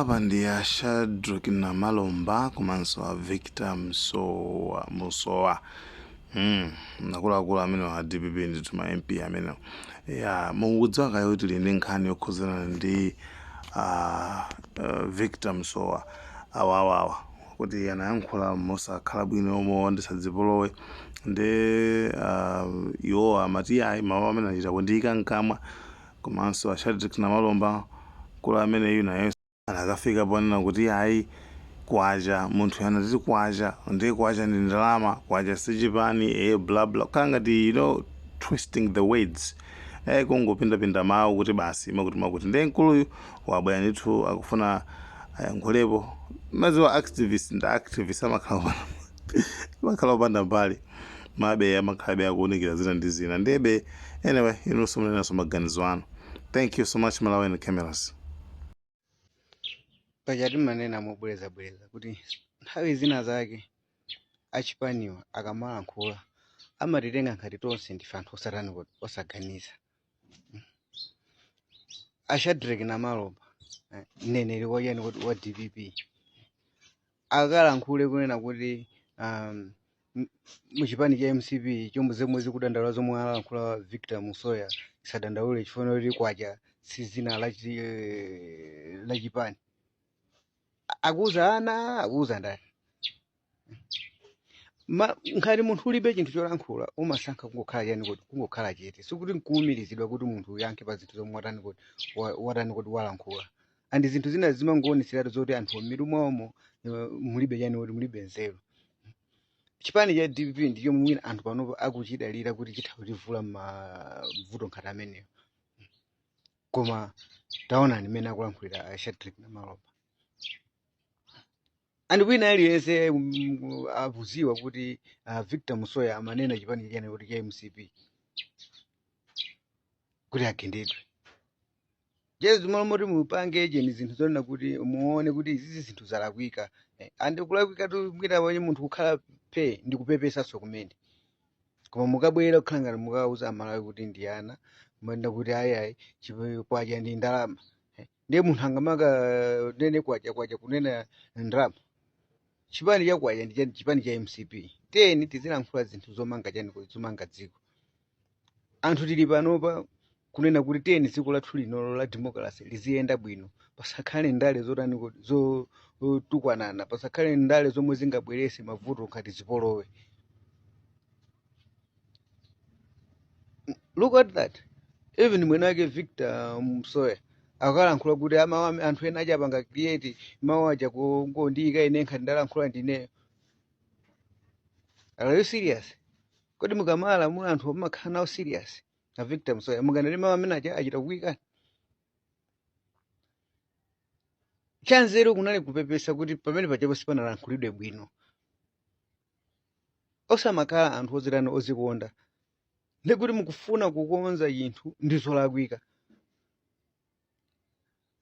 Ayankhula ndi a Shadrack Namalomba komanso a Victor Musowa. Akuluakulu amene a DPP ndithu ma MP amene mukudziwa kale kuti ndi nkhani yokhuzana ndi Victor Musowa awawawa kuti anayankhula mosakhala bwino omwe ndisadzipolowe ndi iwo amati ayi mawu amene achita kundiyika mkamwa. Komanso a Shadrack Namalomba kula amene naye anakafika ponena kuti ayi kwacha munthu anati kwacha ndi kwacha ndi ndalama, kwacha sichipani bla bla, khala ngati twisting the words kungopindapinda mawu kuti basi makuti ndi mkuluyu wabwera ndithu akufuna ayankhulepo. Maziwa activist ndi activist amakhala opanda mbali mabe amakhalabe akuunikira zina ndi zina ndebe. Anyway, inunso munenaso maganizo anu. Thank you so much, Malawi and cameras. Pachati manena mobwereza kuti nthawi zina zake achipaniwa akamalankhula amatitenga ngati tonse ndife anthu osatani kuti osaganiza. A Shadrack Namalomba mneneri wachani kuti wa DPP akalankhule kunena kuti muchipani cha MCP chomwe zomwe zikudandaula zomwe alankhula Victor Musoya isadandaule chifukwa kuti kwacha si zina la chipani. Akuza ana akuza ndani nkhati munthu ulibe chinthu cholankhula umasankha kungokhala chani kuti kungokhala chete, sikuti nkuumirizidwa kuti munthu uyankhe pa zinthu zomwe watani kuti walankhula. Andi zinthu zina zimangoonetseratu zoti anthu m'mitu mwawomo mulibe chani kuti mulibe nzeru. Chipani cha DPP ndicho mwina anthu panopo akuchidalira kuti chitha kutivula mavuto nkhati amenewo, koma taonani mmene akulankhulira a Shadrack Namalomba. And wina aliyense akuziwa kuti Victor Musoya amanena chipani chene kuti cha MCP kuti agendedwe. Jesu malomoti mupange jeni zinthu zonena kuti muone kuti izizi zinthu zalakwika. Andi kulakwika tu mwina wanye munthu kukhala pe ndi kupepesanso kumene. Koma mukabwera kukhala ngati mukauza amalawi kuti ndi ana mwenda kuti ayayi kwacha ndi ndalama. Ndiye munthu angamaka nene kwacha kunena ndalama. Chipani cha kwacha ndi chipani cha MCP. Teni tizilankhula zinthu zomanga chani kuti zomanga dziko. Anthu tili panopa kunena kuti teni dziko lathu lino la democracy liziyenda bwino, pasakhale ndale zotani kuti zotukwanana, pasakhale ndale zomwe zingabwerese mavuto ngati zipolowe. Look at that. Even mwenake Victor Musoya akalankhula kuti amawu anthu ena achapanga create mawu aja kungondiyika ine nkhati ndalankhula ndineyo. Are you serious? Kodi mukamala muli anthu omakhala nawo serious na Victor Musoya mukanene mawu amene achita kuwika? Chanzeru kunali kupepesa kuti pamene pachapo sipanalankhulidwe bwino. Osamakhala anthu ozitani ozikonda ndikuti mukufuna kukonza chinthu ndizolakwika.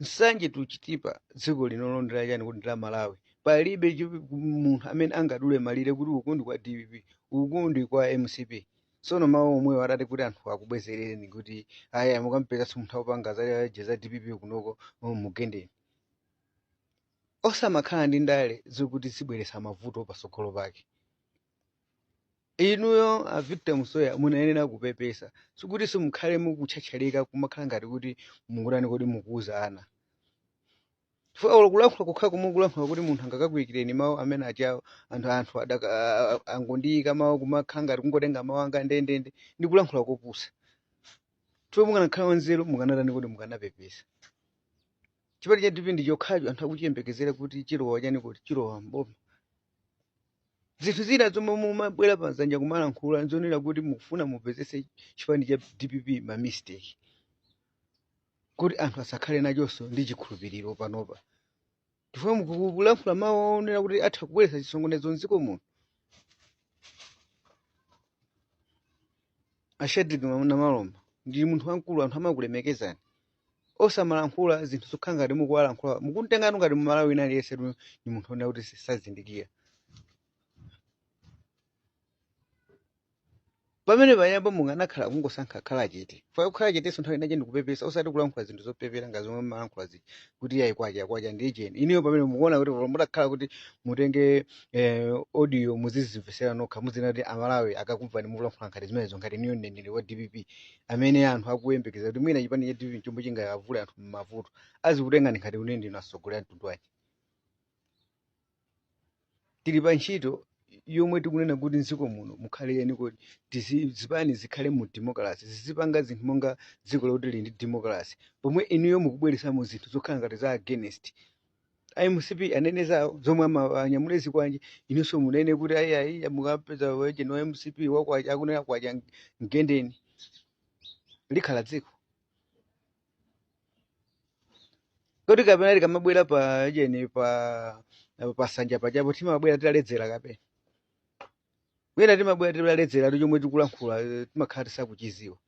Nsanje tuchitipa dziko linolondera chani kuti la Malawi palibe munthu amene angadule malire kuti ukundi kwa DPP ukundi kwa MCP. Sono mawu omwe watati kuti anthu akubwezereni kuti aya mukampeza munthu opanga za DPP kunoko mugendeni. Osamakhala ndi ndale zokuti zibweresa mavuto pasogolo pake. Inuyo a Victor Musoya munayenera kupepesa sikuti simukhale mukutchatchalika kumakhala ngati kuti mukutani kuti mukuuza ana. Chifukwa kulankhula kukhala kumukulankhula kuti munthu angakakwikireni mawu amene achawo anthu angondiyika mawu kumakhala ngati kungotenga mawu anga ndendende ndi kulankhula kopusa. Chifukwa mukanakhala nzeru mukanatani kuti mukanapepesa. Chipani cha DPP ndi chokhacho anthu akuchiyembekezera kuti chilowa chani kuti chilowa mboma. Zinthu zina zomwe mumabwera pazanja kumalankhula nzonera kuti mukufuna mupezese chipani cha DPP ma mistake. Kuti anthu asakhale nachonso ndi chikhulupiriro panopa. Chifukwa mukulankhula mawu onena kuti atha kubweretsa chisongonezo m'dziko muno. A Shadrack Namalomba ndi munthu wamkulu, anthu amakulemekezani. Osamalankhula zinthu zokhala ngati mukuwalankhula mukuntengatu ngati Malawi ina aliyense ni munthu onena kuti sazindikira. pamene panyambo munganakhala kungosankha khala chete faya kukhala chetenso nthawi inache ndikupepesa osati kulankhula zinthu zopepera nga zomwe malankhula zija kuti yayi kwacha ndi cheni iniyo pamene mukuona kuti mutakhala kuti mutenge audio muzizimvesera nokha muzina kuti amalawi akakumvani mukulankhula nkhati zimenezo ngati iniyo mneneri wa DPP amene anthu akuyembekeza kuti mwina chipani cha DPP chomwe chingavule anthu m'mavuto azikutengani nkhati unene ndinu asogolera mtundu wace. Tili pa ntchito yomwe tikunena kuti mdziko muno mukhale yani kuti zipani zikhale mu democracy zizipanga zinthu monga dziko loti lili ndi democracy pomwe inuyo mukubweresamo zinthu zokhala ngati za against IMCP anene zawo zomwe amanyamule zikwanji inunso munene kuti ayi mukapeza wejeni wa IMCP wakwacha akunena kwacha mgendeni likhala dziko kuti kapena likamabwera pa jeni pa sanja pachapo timabwera tilaledzera kapena wena timabwera tilaledzera chomwe tikulankhula timakhala tisakuchiziwa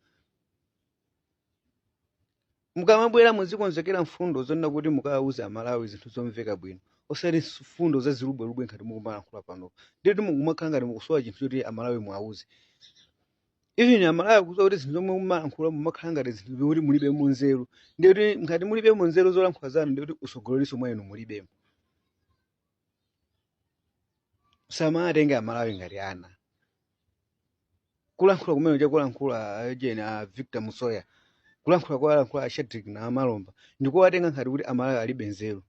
mukamabwera muzikonzekera mfundo zonena kuti mukawauza amalawi zinthu zomveka bwino osati mfundo zazilubwelubwe ngati mukumalankhula pano nditi mukumakhala ngati mukusowa chinthu choti amalawi muwauze even amalawi kusowa kuti zinthu zomwe mumalankhula mumakhala ngati zinthu zoti mulibe munzeru ndikuti ngati mulibe munzeru zolankhula zanu ndikuti usogoleriso mwa inu mulibemo samatenge amalawi ngati ana kulankhula kumene chakulankhula jena Victor Musoya kulankhula kwa Shadrack na Amalomba ndikuwatenga ngati kuti amalawi alibe nzeru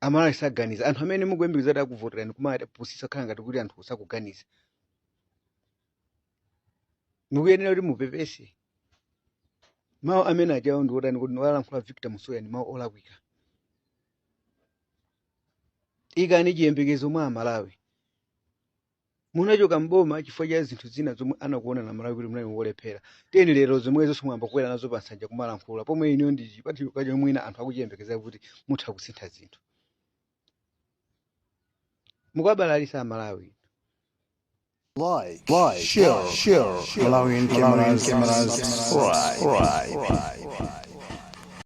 amalawi saganiza anthu amene mukuyembekeza kuti akuvoterani kumapusisa khala ngati kuti anthu sakuganiza mukuyenera kuti mupepese mawu amene achawo ndiwotani kuti walankhula Victor Musoya ndi mawu olakwika ikani chiyembekezo mwa amalawi munachoka mboma chifukwa cha zinthu zina zomwe anakuona na Malawi kuti munali wolephera teni lero zomwezo mwamba kukwera nazo pansanja kumalankhula pomwe iniyo ndi chipati kacho mwina anthu akuchiyembekeza kuti mutha kusintha zinthu mukabalalisa Malawi. Like, share, Malawian cameras, right.